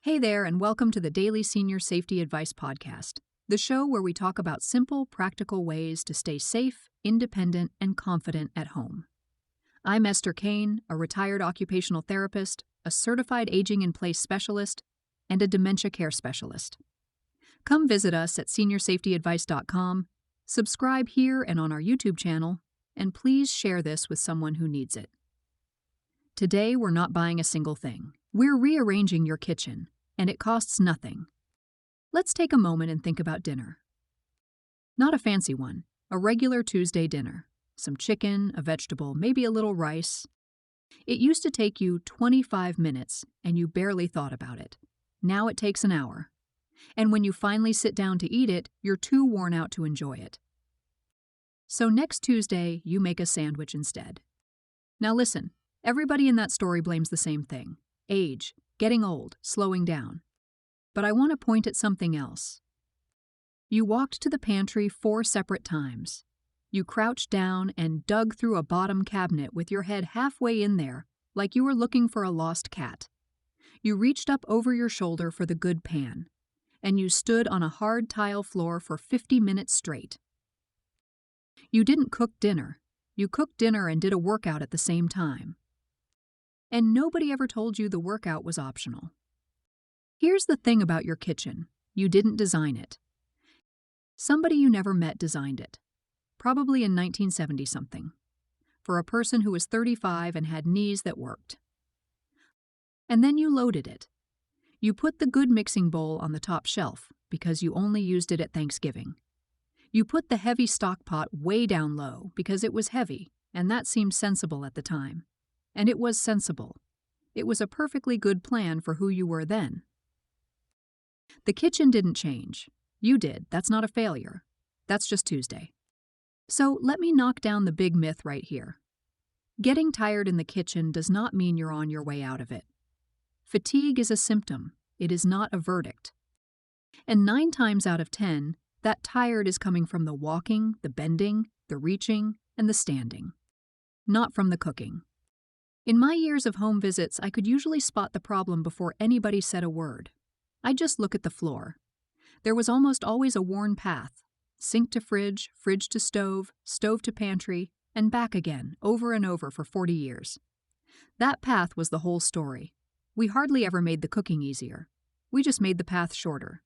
Hey there, and welcome to the Daily Senior Safety Advice Podcast, the show where we talk about simple, practical ways to stay safe, independent, and confident at home. I'm Esther Kane, a retired occupational therapist, a certified aging in place specialist, and a dementia care specialist. Come visit us at seniorsafetyadvice.com, subscribe here and on our YouTube channel, and please share this with someone who needs it. Today, we're not buying a single thing. We're rearranging your kitchen, and it costs nothing. Let's take a moment and think about dinner. Not a fancy one, a regular Tuesday dinner. Some chicken, a vegetable, maybe a little rice. It used to take you 25 minutes, and you barely thought about it. Now it takes an hour. And when you finally sit down to eat it, you're too worn out to enjoy it. So next Tuesday, you make a sandwich instead. Now listen, everybody in that story blames the same thing: age, getting old, slowing down. But I want to point at something else. You walked to the pantry 4 separate times. You crouched down and dug through a bottom cabinet with your head halfway in there, like you were looking for a lost cat. You reached up over your shoulder for the good pan, and you stood on a hard tile floor for 50 minutes straight. You didn't cook dinner. You cooked dinner and did a workout at the same time. And nobody ever told you the workout was optional. Here's the thing about your kitchen: you didn't design it. Somebody you never met designed it, probably in 1970-something, for a person who was 35 and had knees that worked. And then you loaded it. You put the good mixing bowl on the top shelf because you only used it at Thanksgiving. You put the heavy stock pot way down low because it was heavy, and that seemed sensible at the time. And it was sensible. It was a perfectly good plan for who you were then. The kitchen didn't change. You did. That's not a failure. That's just Tuesday. So let me knock down the big myth right here. Getting tired in the kitchen does not mean you're on your way out of it. Fatigue is a symptom. It is not a verdict. And 9 times out of 10, that tired is coming from the walking, the bending, the reaching, and the standing, not from the cooking. In my years of home visits, I could usually spot the problem before anybody said a word. I'd just look at the floor. There was almost always a worn path: sink to fridge, fridge to stove, stove to pantry, and back again, over and over for 40 years. That path was the whole story. We hardly ever made the cooking easier. We just made the path shorter.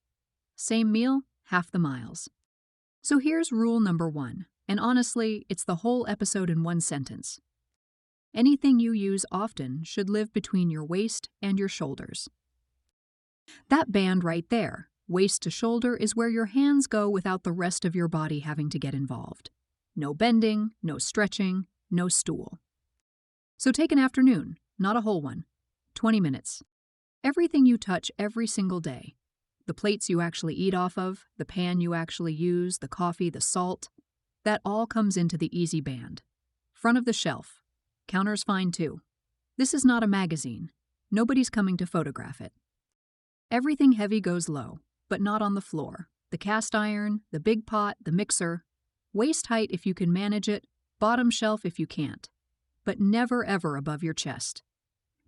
Same meal, half the miles. So here's rule number 1, and honestly, it's the whole episode in one sentence. Anything you use often should live between your waist and your shoulders. That band right there, waist to shoulder, is where your hands go without the rest of your body having to get involved. No bending, no stretching, no stool. So take an afternoon, not a whole one. 20 minutes. Everything you touch every single day. The plates you actually eat off of, the pan you actually use, the coffee, the salt. That all comes into the easy band. Front of the shelf. Counter's fine too. This is not a magazine. Nobody's coming to photograph it. Everything heavy goes low, but not on the floor. The cast iron, the big pot, the mixer. Waist height if you can manage it, bottom shelf if you can't. But never ever above your chest.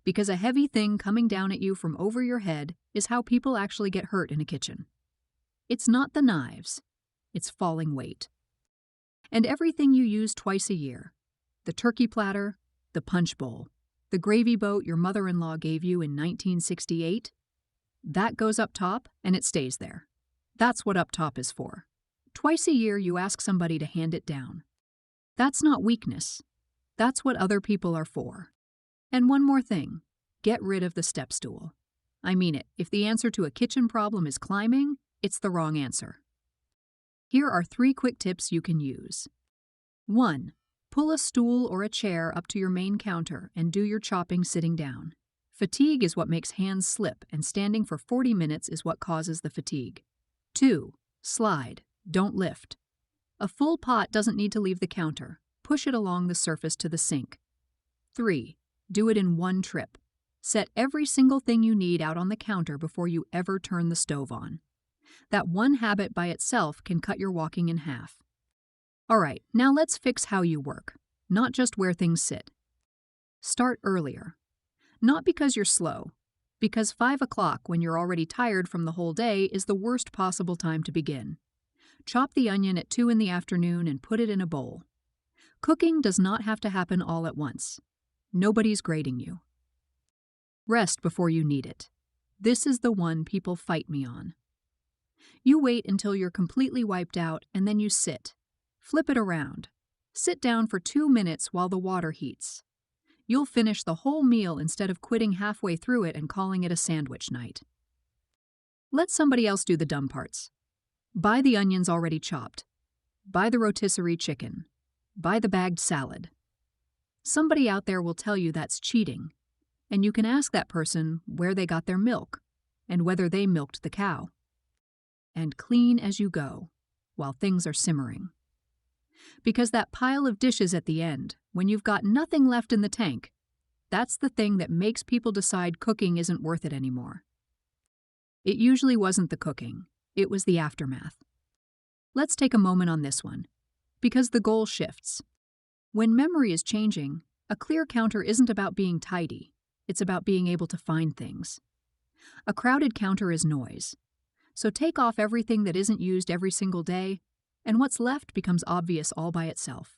Because a heavy thing coming down at you from over your head is how people actually get hurt in a kitchen. It's not the knives. It's falling weight. And everything you use twice a year. The turkey platter, the punch bowl, the gravy boat your mother-in-law gave you in 1968, that goes up top and it stays there. That's what up top is for. Twice a year you ask somebody to hand it down. That's not weakness. That's what other people are for. And one more thing, get rid of the step stool. I mean it, if the answer to a kitchen problem is climbing, it's the wrong answer. Here are 3 quick tips you can use. 1. Pull a stool or a chair up to your main counter and do your chopping sitting down. Fatigue is what makes hands slip, and standing for 40 minutes is what causes the fatigue. 2. Slide, don't lift. A full pot doesn't need to leave the counter. Push it along the surface to the sink. 3. Do it in one trip. Set every single thing you need out on the counter before you ever turn the stove on. That one habit by itself can cut your walking in half. All right, now let's fix how you work, not just where things sit. Start earlier. Not because you're slow, Because 5 o'clock, when you're already tired from the whole day, is the worst possible time to begin. Chop the onion at 2 in the afternoon and put it in a bowl. Cooking does not have to happen all at once. Nobody's grading you. Rest before you need it. This is the one people fight me on. You wait until you're completely wiped out and then you sit. Flip it around. Sit down for 2 minutes while the water heats. You'll finish the whole meal instead of quitting halfway through it and calling it a sandwich night. Let somebody else do the dumb parts. Buy the onions already chopped. Buy the rotisserie chicken. Buy the bagged salad. Somebody out there will tell you that's cheating, and you can ask that person where they got their milk and whether they milked the cow. And clean as you go while things are simmering. Because that pile of dishes at the end, when you've got nothing left in the tank, that's the thing that makes people decide cooking isn't worth it anymore. It usually wasn't the cooking, it was the aftermath. Let's take a moment on this one, because the goal shifts. When memory is changing, a clear counter isn't about being tidy, it's about being able to find things. A crowded counter is noise, so take off everything that isn't used every single day, and what's left becomes obvious all by itself.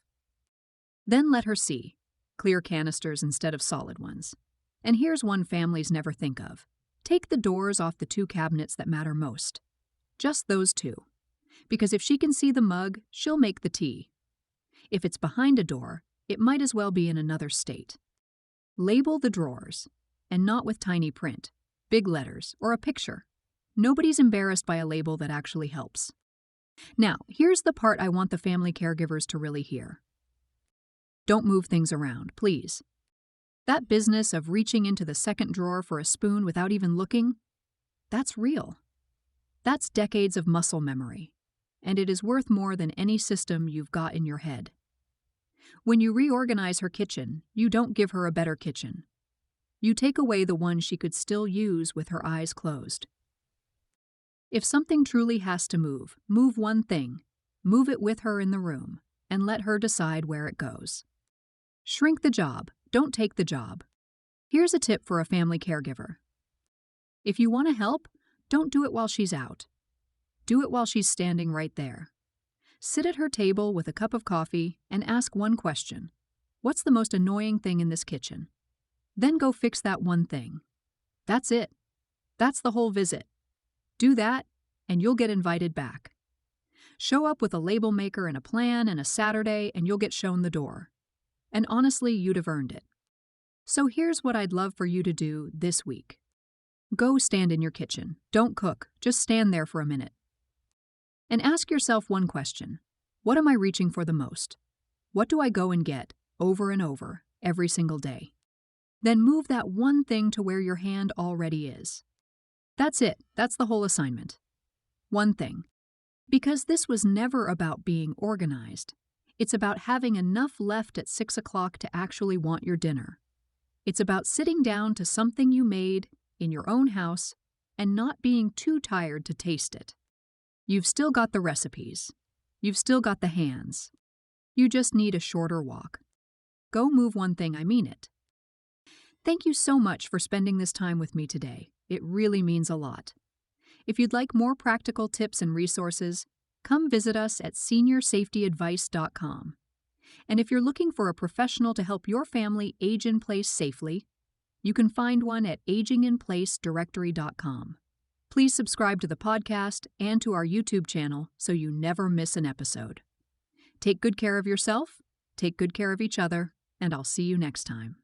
Then let her see, clear canisters instead of solid ones. And here's one families never think of. Take the doors off the 2 cabinets that matter most. Just those 2. Because if she can see the mug, she'll make the tea. If it's behind a door, it might as well be in another state. Label the drawers, and not with tiny print, big letters, or a picture. Nobody's embarrassed by a label that actually helps. Now, here's the part I want the family caregivers to really hear. Don't move things around, please. That business of reaching into the second drawer for a spoon without even looking, that's real. That's decades of muscle memory, and it is worth more than any system you've got in your head. When you reorganize her kitchen, you don't give her a better kitchen. You take away the one she could still use with her eyes closed. If something truly has to move one thing, move it with her in the room, and let her decide where it goes. Shrink the job, don't take the job. Here's a tip for a family caregiver. If you want to help, don't do it while she's out. Do it while she's standing right there. Sit at her table with a cup of coffee and ask one question. What's the most annoying thing in this kitchen? Then go fix that one thing. That's it. That's the whole visit. Do that, and you'll get invited back. Show up with a label maker and a plan and a Saturday, and you'll get shown the door. And honestly, you'd have earned it. So here's what I'd love for you to do this week. Go stand in your kitchen. Don't cook. Just stand there for a minute. And ask yourself one question. What am I reaching for the most? What do I go and get over and over every single day? Then move that one thing to where your hand already is. That's it. That's the whole assignment. One thing. Because this was never about being organized. It's about having enough left at 6 o'clock to actually want your dinner. It's about sitting down to something you made in your own house and not being too tired to taste it. You've still got the recipes. You've still got the hands. You just need a shorter walk. Go move one thing, I mean it. Thank you so much for spending this time with me today. It really means a lot. If you'd like more practical tips and resources, come visit us at seniorsafetyadvice.com. And if you're looking for a professional to help your family age in place safely, you can find one at aginginplacedirectory.com. Please subscribe to the podcast and to our YouTube channel so you never miss an episode. Take good care of yourself, take good care of each other, and I'll see you next time.